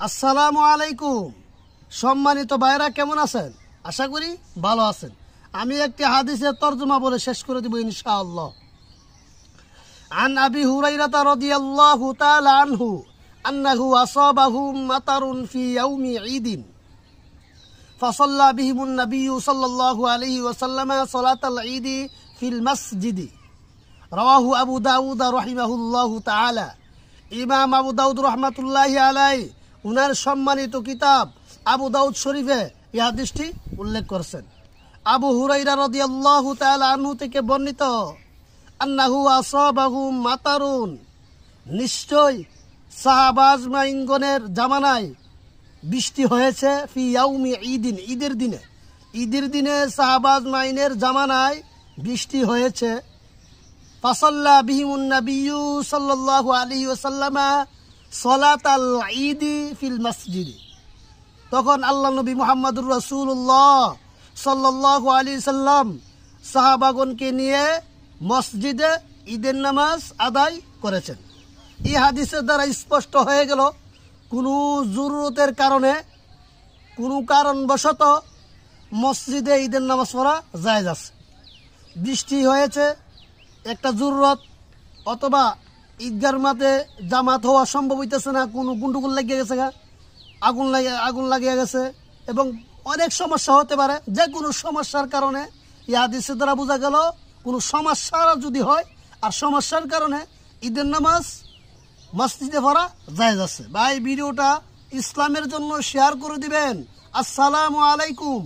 আসসালামু আলাইকুম। সম্মানিত ভাইরা কেমন আছেন? আশা করি ভালো আছেন। আমি একটি হাদিসের তরজমা বলে শেষ করে দেব ইনশাআল্লাহ। আন আবি হুরাইরা রাদিয়াল্লাহু তাআলা আনহু আন্নাহু আসাবাহু মাতারুন ফি ইয়াউমি ঈদিন ফাসাল্লা বিহিমুন নবিয়্যু সাল্লাল্লাহু আলাইহি ওয়াসাল্লাম সালাতাল ঈদি ফিল মসজিদি। রাওয়াহু আবু দাউদ রাহিমাহুল্লাহু তাআলা। ইমাম আবু দাউদ রহমাতুল্লাহি আলাইহি উনার সম্মানিত কিতাব আবু দাউদ শরীফে এই হাদিসটি উল্লেখ করেছেন। আবু হুরাইরা রাদিয়াল্লাহু তাআলা আনহু থেকে বর্ণিত, আন্নাহু আসাবাহু মাতারুন, নিশ্চয় সাহাবা আজমাইনগণের জামানায় বৃষ্টি হয়েছে, ফি ইয়াউমি ঈদিন, ঈদের দিনে সাহাবা আজমাইনের জামানায় বৃষ্টি হয়েছে। ফাসাল্লা বিহিমুন নবিয়্যু সাল্লাল্লাহু আলাইহি ওয়াসাল্লাম সালাতাল ঈদি ফিল মসজিদি। তখন আল্লাহ নবী মুহাম্মদুর রাসূলুল্লাহ সাল্লাল্লাহু আলাইহি সাল্লাম সাহাবাগণকে নিয়ে মসজিদে ঈদের নামাজ আদায় করেছেন। এই হাদিসের দ্বারা স্পষ্ট হয়ে গেল কোনো জরুরতের কারণে, কোনো কারণবশত মসজিদে ঈদের নামাজ পড়া জায়েজ আছে। বৃষ্টি হয়েছে, একটা জরুরত, অথবা ঈদগার মাঠে জামাত হওয়া সম্ভব হইতেছে না, কোনো গুন্ডুগুল লাগিয়ে গেছে, আগুন লাগিয়ে গেছে, এবং অনেক সমস্যা হতে পারে। যে কোনো সমস্যার কারণে এই হাদিসের দ্বারা বোঝা গেল কোনো সমস্যা যদি হয় আর সমস্যার কারণে ঈদের নামাজ মসজিদে পড়া জায়েজ আছে। ভাই, ভিডিওটা ইসলামের জন্য শেয়ার করে দিবেন। আসসালামু আলাইকুম।